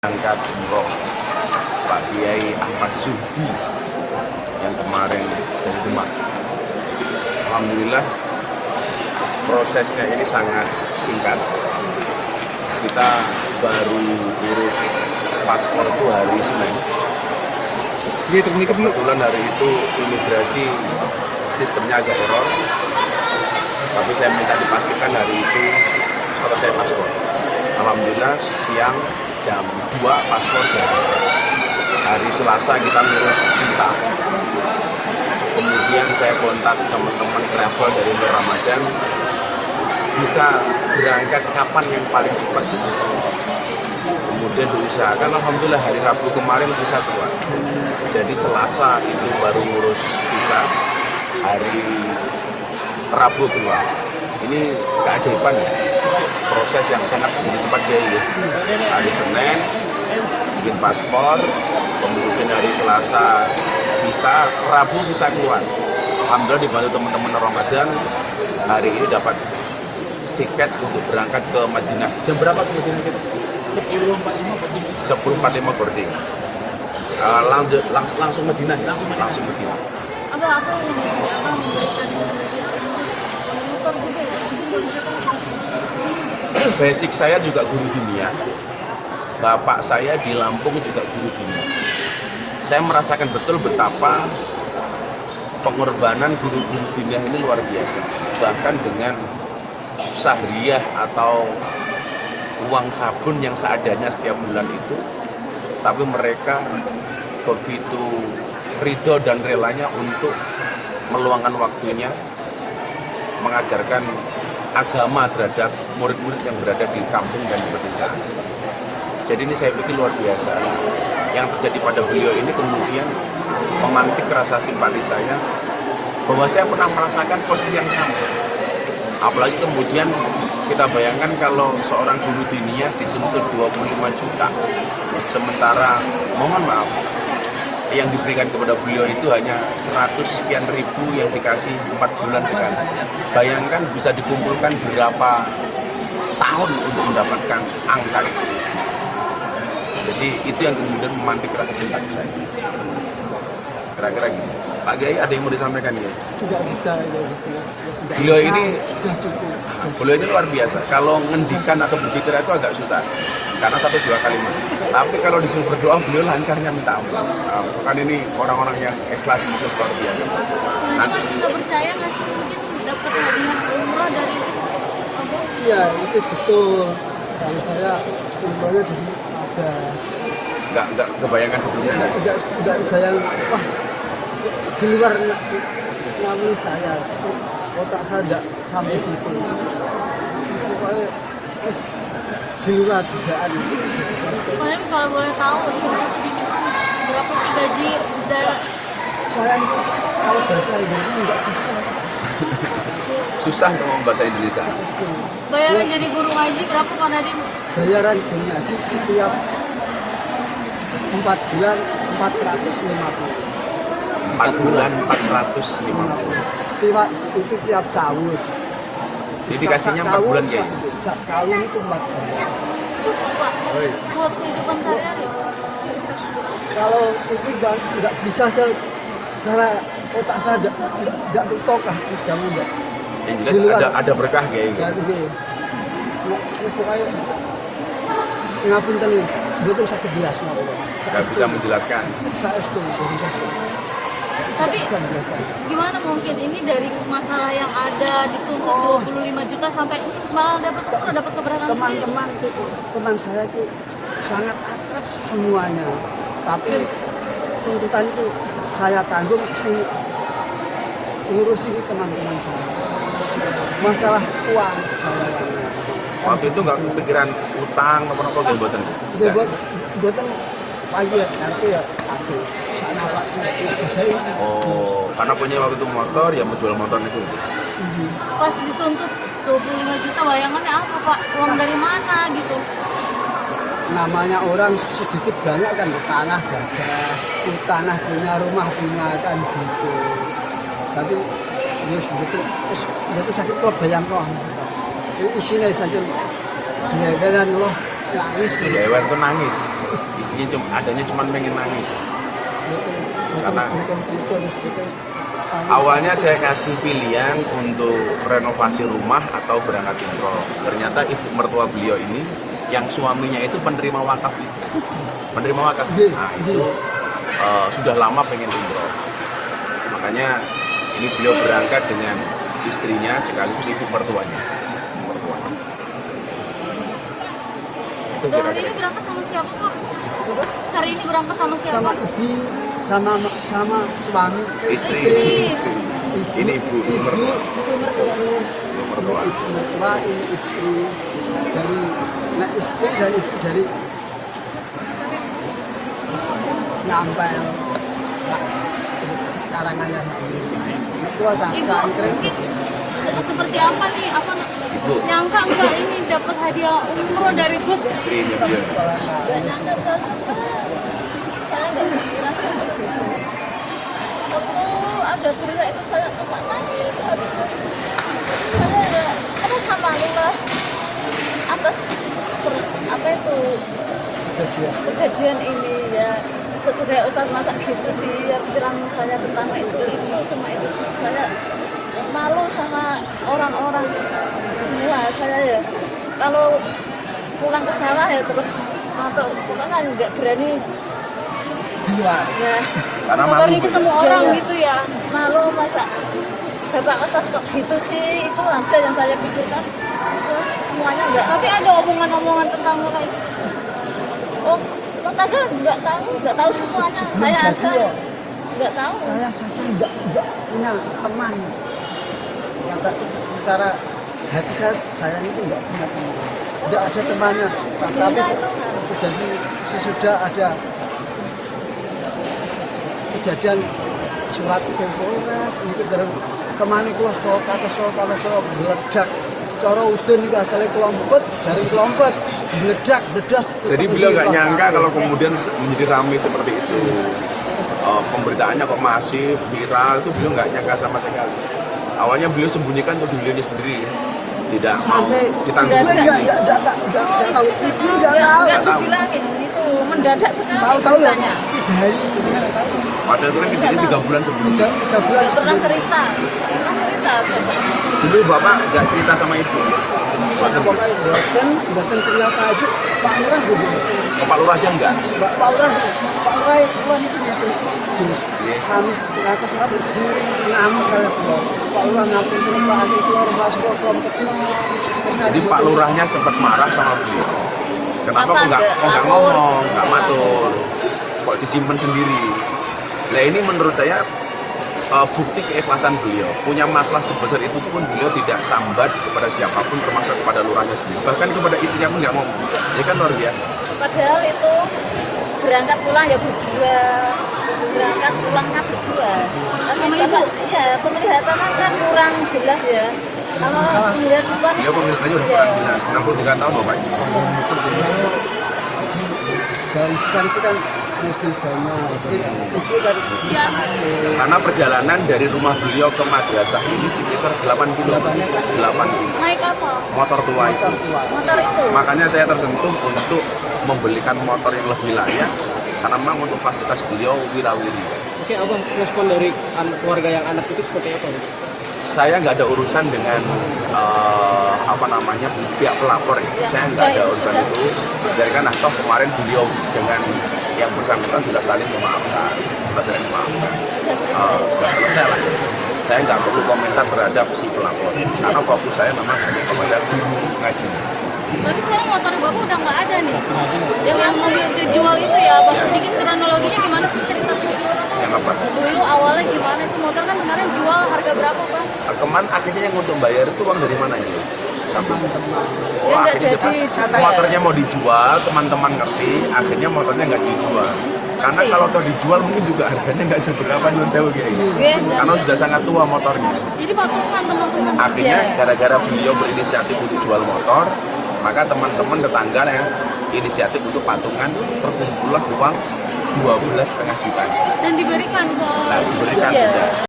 Angkat umroh Pak Kiai Ahmad Zuhdi yang kemarin dari Demak. Alhamdulillah prosesnya ini sangat singkat. Kita baru urus paspor itu hari Senin. Kebetulan hari itu imigrasi sistemnya agak error, tapi saya minta dipastikan hari itu selesai paspor. Alhamdulillah siang jam 2 paspor jadi. Hari Selasa kita ngurus visa. Kemudian saya kontak teman-teman travel dari Nur Ramadan, bisa berangkat kapan yang paling cepat. Kemudian diusahakan, alhamdulillah hari Rabu kemarin visa keluar. Jadi Selasa itu baru ngurus visa, hari Rabu keluar. Ini keajaiban ya, proses yang sangat begitu cepat ya. Hari Senin bikin paspor, kemudian hari Selasa visa, Rabu visa keluar. Alhamdulillah dibantu teman-teman Ramadan, hari ini dapat tiket untuk berangkat ke Madinah. Jam berapa kemudian kita? 10.45 boarding. Langsung Madinah. Langsung Madinah. Apa memberikan basic saya juga guru dunia, bapak saya di Lampung juga guru dunia. Saya merasakan betul betapa pengorbanan guru-guru dunia ini luar biasa. Bahkan dengan sahriyah atau uang sabun yang seadanya setiap bulan itu, tapi mereka begitu ridho dan relanya untuk meluangkan waktunya mengajarkan agama terhadap murid-murid yang berada di kampung dan di pedesaan. Jadi ini saya pikir luar biasa. Yang terjadi pada beliau ini kemudian memantik rasa simpati saya bahwa saya pernah merasakan posisi yang sama. Apalagi kemudian kita bayangkan kalau seorang guru diniyah dituntut 25 juta, sementara mohon maaf yang diberikan kepada beliau itu hanya 100 sekian ribu yang dikasih 4 bulan sekali. Bayangkan bisa dikumpulkan berapa tahun untuk mendapatkan angka itu. Jadi itu yang kemudian memantik rasa simpati saya. Kira-kira gitu. Pak Kiai ada yang mau disampaikan ya? Tidak bisa. Beliau ini sudah cukup. Beliau ini luar biasa. Kalau ngendikan atau berbicara itu agak susah karena 1-2 kalimat. Tapi kalau disuruh berdoa, beliau lancarnya minta ampun. Kan ini orang-orang yang ikhlas mukhlis luar biasa. Nanti masih nggak percaya nggak sih mungkin dapat hadiah umroh dari Iya, itu betul. Kalau saya umrohnya di sini ada. Nggak kebayangkan sebelumnya. Tidak kebayang, wah di luar namun saya otak saya tidak sampai situ. Terus pokoknya terus di luar dugaan. Kemarin kalau boleh tahu cerita sedikit berapa sih gaji dari Saya kalau bahasa Indonesia nggak bisa. Susah ngomong bahasa Indonesia. Saya SD. bayaran jadi guru ngaji berapa Pak Nadiem? Bayaran guru ngaji tiap 4 bulan 450. 4 bulan 450. Itu tiap tahun. Jadi dikasihnya 4 bulan ya? Tahun itu 4 bulan. Cukup Pak buat kehidupan sehari-hari. Kalau itu nggak bisa cara otak saya nggak tertokah terus kamu nggak. Yang jelas ada berkah kayak gitu. Terus pokoknya ngapunten nih, betul saya jelas Nggak bisa menjelaskan. Saya itu Tapi bisa menjelaskan. gimana mungkin ini dari masalah yang ada dituntut 25 juta sampai malah dapat umroh, dapat keberkahan sendiri. Teman saya itu sangat akrab semuanya, tapi tuntutan itu saya tanggung, ngurus ini teman-teman saya. Masalah uang saya yang Waktu itu nggak kepikiran utang apa-apa gitu buatan? buatan pagi ya, kartu ya aku sana pak sih. Oh, karena punya waktu itu motor ya menjual motor itu. Pas dituntut 25 juta bayangannya apa Pak? Uang dari mana gitu? Namanya orang sedikit banyak kan tanah gagah, tanah punya, rumah punya kan gitu. Tapi betul sakit kalau bayang kok. Isinya saja dan loh nangis Hewan tuh nangis, isinya adanya cuma pengen nangis. Karena awalnya saya kasih pilihan untuk renovasi rumah atau berangkat umroh. Ternyata ibu mertua beliau ini yang suaminya itu penerima wakaf itu. Penerima wakaf. Nah, itu sudah lama pengen umroh. Makanya ini beliau berangkat dengan istrinya sekaligus ibu mertuanya. Itu Hari kira-kira. ini berangkat sama siapa Pak? Hari ini berangkat sama siapa? sama ibu sama suami Istri. Ini ibu ibu mertua. Ibu mertua. ibu mertua ini istri dari istri dan ibu dari Nyampel karangannya nek tua Ibu cangkring mungkin seperti apa nih? Apa Ibu. nyangka enggak ini dapat hadiah umroh dari Gus? Istrinya dia. Saya nggak merasa di situ. Waktu ada berita itu saya cuma nangis. Saya ada rasa malu lah atas apa itu kejadian ini ya. Sebagai Ustadz masa gitu sih, ya pikiran saya pertama itu cuma itu saya malu sama orang-orang semua. Saya ya kalau pulang ke sawah ya terus atau kan nggak berani di luar ya Karena baru malu. ketemu Ya. orang gitu ya, malu masa Bapak Ustadz kok gitu sih. Itu aja yang saya pikirkan. Semuanya enggak. Tapi ada omongan-omongan tentang kayak oh tetangga nggak tahu semuanya. Sebelum Saya jadi, aja ya. nggak tahu. saya saja enggak punya teman kata cara hati saya ini enggak punya teman enggak ada temannya tapi sesudah ada kejadian surat ke Polres ini terus kemana kula sok meledak cara udun iki asale kelompok dari kelompok meledak bedas. Jadi beliau nggak nyangka kalau kemudian menjadi ramai seperti itu. Pemberitaannya kok masif, viral, itu beliau nggak nyangka sama sekali. Awalnya beliau sembunyikan untuk dirinya sendiri, tidak mau sampai ditanggung. enggak tahu ibu enggak tahu Nggak dibilangin itu mendadak sekali. tahu ya beritanya. 3 hari Padahal itu kan kejadian 3 bulan sebelumnya. 3 bulan Nggak pernah sebelum cerita. Dulu bapak nggak cerita sama ibu. pokoknya buatan cerita saya itu Pak Lurah gitu Pak Lurah aja enggak. Pak Lurah keluar itu ya kami atas segini ngamuk kayak Pak Lurah ngaku itu Pak Haji keluar masuk ke kelompok Jadi Pak Lurahnya sempat marah sama beliau. Kenapa Apa kok nggak nggak ngomong, lapor? nggak matur, kok disimpan sendiri? Nah ini menurut saya bukti keikhlasan beliau. Punya masalah sebesar itu pun beliau tidak sambat kepada siapapun, termasuk kepada lurahnya sendiri. Bahkan kepada istrinya pun nggak ngomong. Ya kan luar biasa. Padahal itu berangkat pulang ya berdua, berangkat pulangnya berdua. Tapi bapak, ya penglihatan kan kurang jelas ya. Kalau melihat depan Beliau pemilihannya udah ya. kurang jelas. 63 tahun bapak. jalan besar itu kan mobil banyak itu kan bisa Karena perjalanan dari rumah beliau ke madrasah ini sekitar 8 kilo. 8 kilo. Naik apa? Motor tua itu. motor tua Motor itu. Makanya saya tersentuh untuk membelikan motor yang lebih layak karena memang untuk fasilitas beliau wirawiri. Oke, Abang, respon dari keluarga yang anak itu seperti apa? Saya nggak ada urusan dengan pihak pelapor ya. Saya nggak ada urusan itu. Dari kan toh kemarin beliau dengan yang bersangkutan sudah saling memaafkan, sudah selesai lah. Saya nggak perlu komentar terhadap si pelapor karena fokus saya memang hanya kepada guru ngaji. Berarti sekarang motor bapak udah nggak ada nih. Yang mobil dijual itu ya, bapak sedikit kronologinya gimana sih cerita sebelumnya? Yang apa? Dulu awalnya gimana itu motor kan kemarin jual harga berapa Bang? Kemarin akhirnya yang untuk bayar itu uang dari mana ya? teman-teman Ya, nggak akhirnya jadi kan juga. motornya mau dijual, teman-teman ngerti, akhirnya motornya nggak dijual. Karena Masih? kalau toh dijual mungkin juga harganya nggak seberapa nyun sewu kayak gitu. Iya, Karena sudah sangat tua motornya. jadi patungan teman-teman. Akhirnya Iya. gara-gara beliau berinisiatif untuk jual motor, maka teman-teman tetangga yang inisiatif untuk patungan terkumpullah uang 12,5 juta. Dan diberikan ke Nah, diberikan Iya. sudah.